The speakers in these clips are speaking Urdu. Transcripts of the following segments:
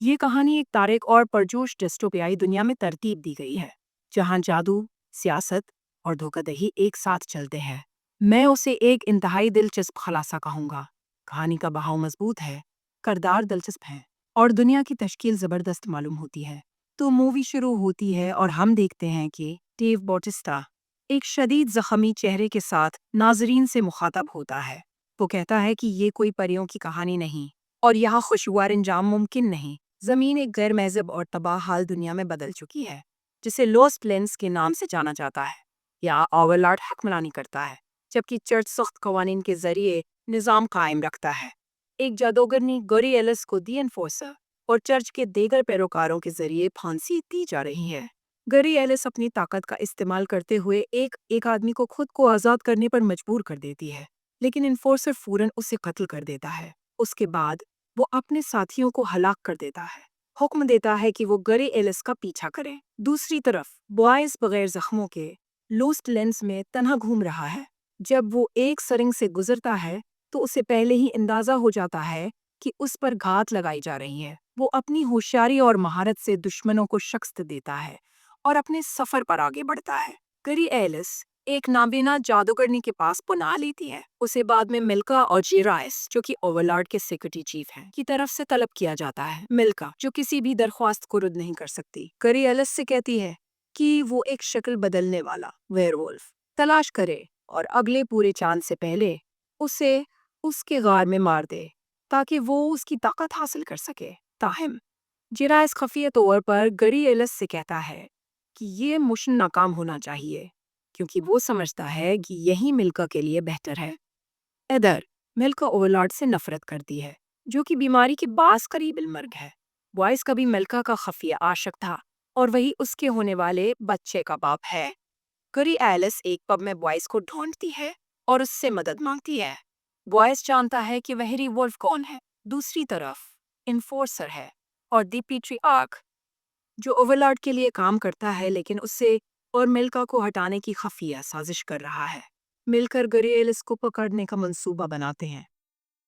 یہ کہانی ایک تارک اور پرجوش ڈسٹوپیائی دنیا میں ترتیب دی گئی ہے جہاں جادو، سیاست اور دھوکہ دہی ایک ساتھ چلتے ہیں۔ میں اسے ایک انتہائی دلچسپ خلاصہ کہوں گا۔ کہانی کا بہاؤ مضبوط ہے، کردار دلچسپ ہیں اور دنیا کی تشکیل زبردست معلوم ہوتی ہے۔ تو مووی شروع ہوتی ہے اور ہم دیکھتے ہیں کہ ڈیو باٹسٹا ایک شدید زخمی چہرے کے ساتھ ناظرین سے مخاطب ہوتا ہے۔ وہ کہتا ہے کہ یہ کوئی پریوں کی کہانی نہیں اور یہاں خوشگوار انجام ممکن نہیں۔ زمین ایک غیر مہذب اور تباہ حال دنیا میں بدل چکی ہے جسے لوس پلینس کے نام سے جانا جاتا ہے۔ یا اوورلارڈ حکمرانی کرتا ہے جبکہ چرچ سخت قوانین کے ذریعے نظام قائم رکھتا ہے۔ ایک جادوگرنی گوری ایلس کو دی انفورسر اور چرچ کے دیگر پیروکاروں کے ذریعے پھانسی دی جا رہی ہے۔ گوری ایلس اپنی طاقت کا استعمال کرتے ہوئے ایک آدمی کو خود کو آزاد کرنے پر مجبور کر دیتی ہے، لیکن انفورسر فوراً اسے قتل کر دیتا ہے۔ اس کے بعد وہ اپنے ساتھیوں کو ہلاک کر دیتا ہے، حکم دیتا ہے کہ وہ گوری ایلس کا پیچھا کریں۔ دوسری طرف بوائز بغیر زخموں کے لوسٹ لینس میں تنہا گھوم رہا ہے۔ جب وہ ایک سرنگ سے گزرتا ہے تو اسے پہلے ہی اندازہ ہو جاتا ہے کہ اس پر گھات لگائی جا رہی ہے۔ وہ اپنی ہوشیاری اور مہارت سے دشمنوں کو شکست دیتا ہے اور اپنے سفر پر آگے بڑھتا ہے۔ گوری ایلس ایک نابینا جادوگرنی کے پاس پناہ لیتی ہے۔ اسے بعد میں ملکا اور جیرائس، جو کہ اوورلارڈ کے سیکرٹری چیف ہیں، کی طرف سے طلب کیا جاتا ہے۔ ملکا، جو کسی بھی درخواست کو رد نہیں کر سکتی، گوری ایلس سے کہتی ہے کہ وہ ایک شکل بدلنے والا ویئرولف تلاش کرے اور اگلے پورے چاند سے پہلے اسے اس کے غار میں مار دے تاکہ وہ اس کی طاقت حاصل کر سکے۔ تاہم جیرائس خفیہ طور پر گوری ایلس سے کہتا ہے کہ یہ مشن ناکام ہونا چاہیے کیونکہ وہ سمجھتا ہے کہ یہی ملکا کے لیے بہتر ہے۔ ادھر ملکا اوورلارڈ سے نفرت کرتی ہے، جو کہ بیماری کے باعث قریب المرگ ہے۔ بوائز کبھی ملکا کا خفیہ عاشق تھا اور وہی اس کے ہونے والے بچے کا باپ ہے۔ گوری ایلس ایک پب میں بوائز کو ڈھونڈتی ہے اور اس سے مدد مانگتی ہے۔ بوائز جانتا ہے کہ وہری وولف کون ہے۔ دوسری طرف انفورسر ہے اور دی پیٹری آرک، جو اوورلارڈ کے لیے کام کرتا ہے لیکن اسے اور ملکا کو ہٹانے کی خفیہ سازش کر رہا ہے۔ مل کر گوری ایلس کو پکڑنے کا منصوبہ بناتے ہیں۔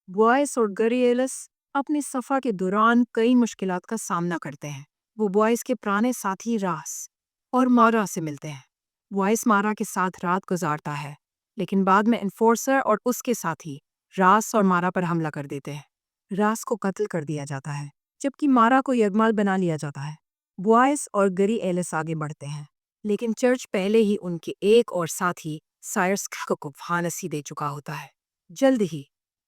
بوائز اور گوری ایلس اپنے سفر کے دوران کئی مشکلات کا سامنا کرتے ہیں۔ وہ بوائز کے پرانے ساتھی راس اور مارا سے ملتے ہیں۔ بوائز مارا کے ساتھ رات گزارتا ہے لیکن بعد میں انفورسر اور اس کے ساتھی راس اور مارا پر حملہ کر دیتے ہیں۔ راس کو قتل کر دیا جاتا ہے جبکہ مارا کو یرغمال بنا لیا جاتا ہے۔ بوائز اور گوری ایلس آگے بڑھتے ہیں لیکن چرچ پہلے ہی ان کے ایک اور ساتھی سائرس کو پھانسی دے چکا ہوتا ہے۔ جلد ہی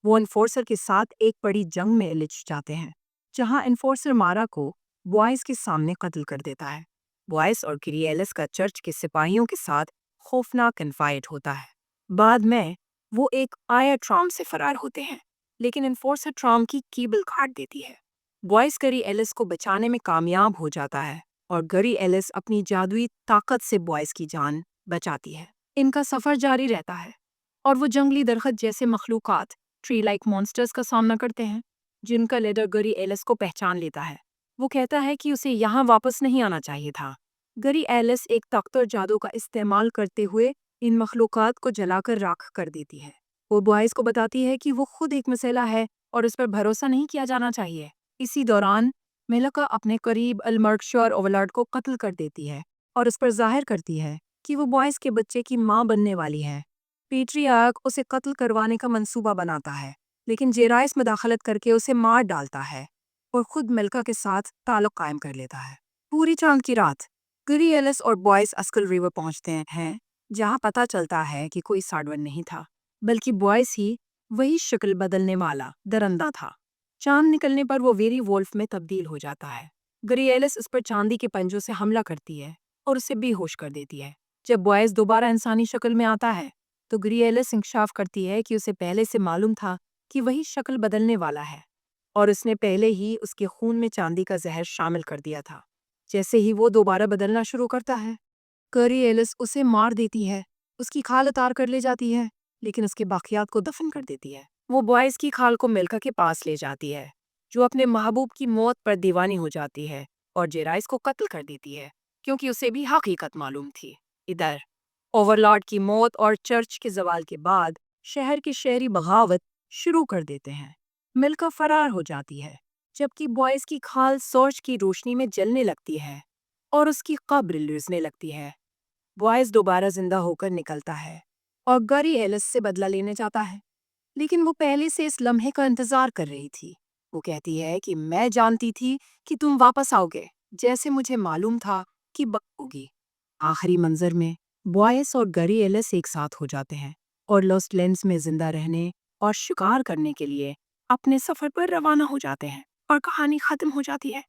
وہ انفورسر کے ساتھ ایک بڑی جنگ میں الجھ جاتے ہیں جہاں انفورسر مارا کو بوائز کے سامنے قتل کر دیتا ہے۔ بوائز اور گوری ایلس کا چرچ کے سپاہیوں کے ساتھ خوفناک انفائٹ ہوتا ہے۔ بعد میں وہ ایک آیا ٹرام سے فرار ہوتے ہیں لیکن انفورسر ٹرام کی کیبل کاٹ دیتی ہے۔ بوائز گوری ایلس کو بچانے میں کامیاب ہو جاتا ہے اور گوری ایلس اپنی جادوئی طاقت سے بوائز کی جان بچاتی ہے۔ ان کا سفر جاری رہتا ہے اور وہ جنگلی درخت جیسے مخلوقات، ٹری لائک مونسٹرز کا سامنا کرتے ہیں جن کا لیڈر گوری ایلس کو پہچان لیتا ہے۔ وہ کہتا ہے کہ اسے یہاں واپس نہیں آنا چاہیے تھا۔ گوری ایلس ایک طاقتور جادو کا استعمال کرتے ہوئے ان مخلوقات کو جلا کر راکھ کر دیتی ہے۔ وہ بوائز کو بتاتی ہے کہ وہ خود ایک مسئلہ ہے اور اس پر بھروسہ نہیں کیا جانا چاہیے۔ اسی دوران ملکا اپنے قریب المرگ شور اوورلارڈ کو قتل کر دیتی ہے اور اس پر ظاہر کرتی ہے کہ وہ بوائز کے بچے کی ماں بننے والی ہے۔ پیٹری آرک اسے قتل کروانے کا منصوبہ بناتا ہے لیکن جیرائس مداخلت کر کے اسے مار ڈالتا ہے اور خود ملکا کے ساتھ تعلق قائم کر لیتا ہے۔ پوری چاند کی رات گوری ایلس اور بوائز اسکل ریور پہنچتے ہیں جہاں پتہ چلتا ہے کہ کوئی ساڈون نہیں تھا بلکہ بوائز ہی وہی شکل بدلنے والا درندہ تھا۔ چاند نکلنے پر وہ ویری وولف میں تبدیل ہو جاتا ہے۔ گوری ایلس اس پر چاندی کے پنجوں سے حملہ کرتی ہے اور اسے بے ہوش کر دیتی ہے۔ جب بوائز دوبارہ انسانی شکل میں آتا ہے تو گوری ایلس انکشاف کرتی ہے کہ اسے پہلے سے معلوم تھا کہ وہی شکل بدلنے والا ہے اور اس نے پہلے ہی اس کے خون میں چاندی کا زہر شامل کر دیا تھا۔ جیسے ہی وہ دوبارہ بدلنا شروع کرتا ہے، گوری ایلس اسے مار دیتی ہے، اس کی کھال اتار کر لے جاتی ہے لیکن اس کے باقیات کو دفن کر دیتی ہے۔ وہ بوائز کی کھال کو ملکا کے پاس لے جاتی ہے جو اپنے محبوب کی موت پر دیوانی ہو جاتی ہے اور جیرائس کو قتل کر دیتی ہے کیونکہ اسے بھی حقیقت معلوم تھی۔ ادھر اوورلارڈ کی موت اور چرچ کے زوال کے بعد شہر کے شہری بغاوت شروع کر دیتے ہیں۔ ملکا فرار ہو جاتی ہے جبکہ بوائز کی کھال سورج کی روشنی میں جلنے لگتی ہے اور اس کی قبر لرزنے لگتی ہے۔ بوائز دوبارہ زندہ ہو کر نکلتا ہے اور گری ایلس سے بدلہ لینے جاتا ہے، لیکن وہ پہلے سے اس لمحے کا انتظار کر رہی تھی۔ وہ کہتی ہے کہ میں جانتی تھی کہ تم واپس آؤ گے، جیسے مجھے معلوم تھا کہ ہوگی۔ آخری منظر میں بوائز اور گری ایلس ایک ساتھ ہو جاتے ہیں اور لاسٹ لینڈز میں زندہ رہنے اور شکار کرنے کے لیے اپنے سفر پر روانہ ہو جاتے ہیں اور کہانی ختم ہو جاتی ہے۔